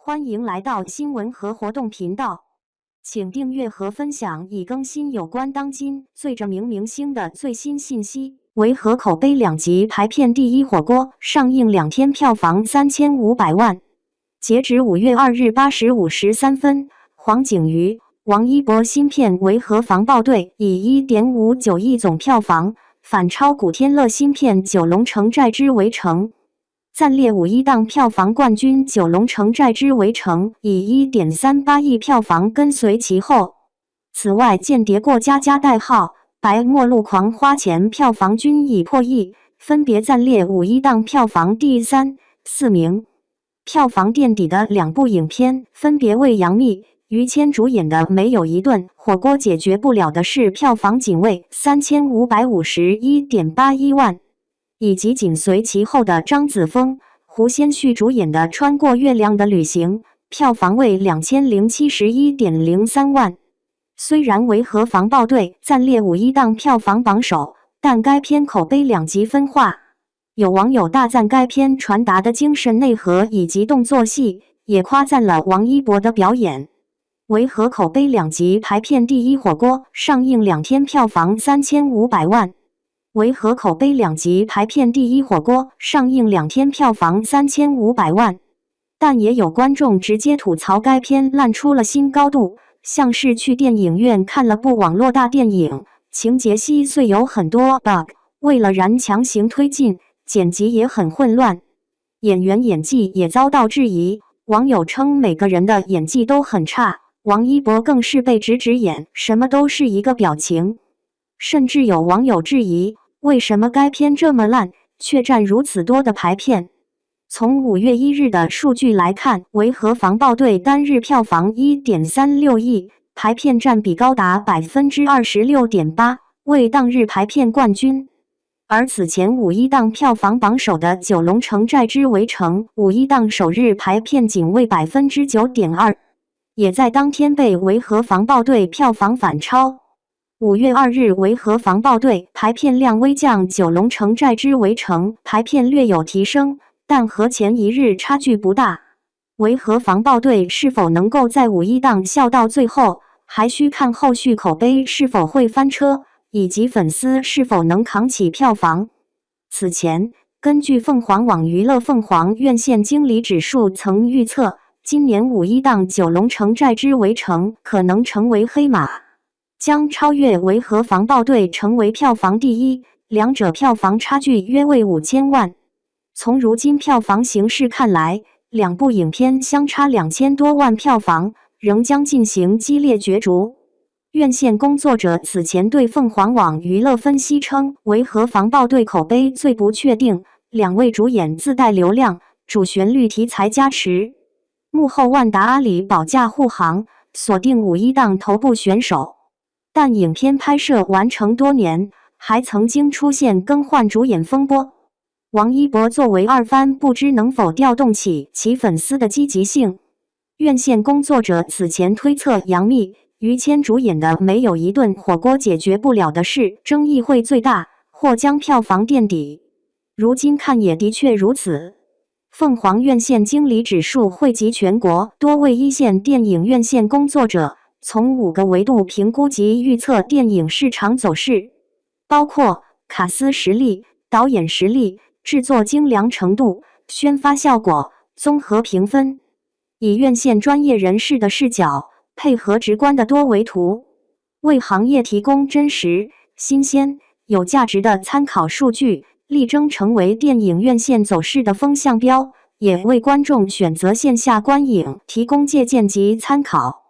欢迎来到新闻和活动频道，请订阅和分享已更新有关当今最着名明星的最新信息。维和口碑2集排片第一火锅上映2天票房3500万，截止5月2日8时53分，黄景瑜、王一博新片《维和防暴队》以 1.59 亿总票房反超古天乐新片《九龙城寨之围城》。暂列5一档票房冠军《九龙城寨之围城》以 1.38 亿票房跟随其后。此外，《间谍过家家》代号《白末路狂花》前票房均已破亿，分别暂列5一档票房第3、4名。票房垫底的2部影片分别为杨幂、于谦主演的《没有一顿火锅解决不了的事》，票房仅为 3551.81 万。以及紧随其后的张子枫、胡先煦主演的《穿过月亮的旅行》，票房为 2071.03 万。虽然《维和防暴队》暂列5一档票房榜首，但该片口碑2极分化。有网友大赞该片传达的精神内核以及动作戏，也夸赞了王一博的表演。维和口碑2集排片第一火锅上映2天票房3500万。维和口碑2集排片第一火锅上映2天票房3500万，但也有观众直接吐槽该片烂出了新高度，像是去电影院看了部网络大电影，情节稀碎有很多 bug， 为了燃强行推进，剪辑也很混乱，演员演技也遭到质疑，网友称每个人的演技都很差，王一博更是被指演什么都是一个表情。甚至有网友质疑，为什么该片这么烂，却占如此多的排片？从5月1日的数据来看，《维和防暴队》单日票房 1.36 亿，排片占比高达 26.8%， 为当日排片冠军。而此前5一档票房榜首的《九龙城寨之围城》，5一档首日排片仅为 9.2%， 也在当天被《维和防暴队》票房反超。5月2日，《维和防暴队》排片量微降，《九龙城寨之围城》排片略有提升，但和前一日差距不大。《维和防暴队》是否能够在5一档笑到最后，还需看后续口碑是否会翻车，以及粉丝是否能扛起票房。此前，根据凤凰网娱乐凤凰院线经理指数曾预测，今年5一档《九龙城寨之围城》可能成为黑马，将超越《维和防暴队》成为票房第一，两者票房差距约为5000万。从如今票房形势看来，2部影片相差2000多万票房，仍将进行激烈角逐。院线工作者此前对凤凰网娱乐分析称，《维和防暴队》口碑最不确定，2位主演自带流量，主旋律题材加持，幕后万达阿里保驾护航，锁定5一档头部选手。但影片拍摄完成多年，还曾经出现更换主演风波。王一博作为二番，不知能否调动起其粉丝的积极性。院线工作者此前推测，杨幂、于谦主演的《没有一顿火锅解决不了的事》争议会最大，或将票房垫底。如今看也的确如此。凤凰院线经理指数汇集全国多位一线电影院线工作者，从5个维度评估及预测电影市场走势，包括卡司实力、导演实力、制作精良程度、宣发效果，综合评分。以院线专业人士的视角，配合直观的多维图，为行业提供真实、新鲜、有价值的参考数据，力争成为电影院线走势的风向标，也为观众选择线下观影提供借鉴及参考。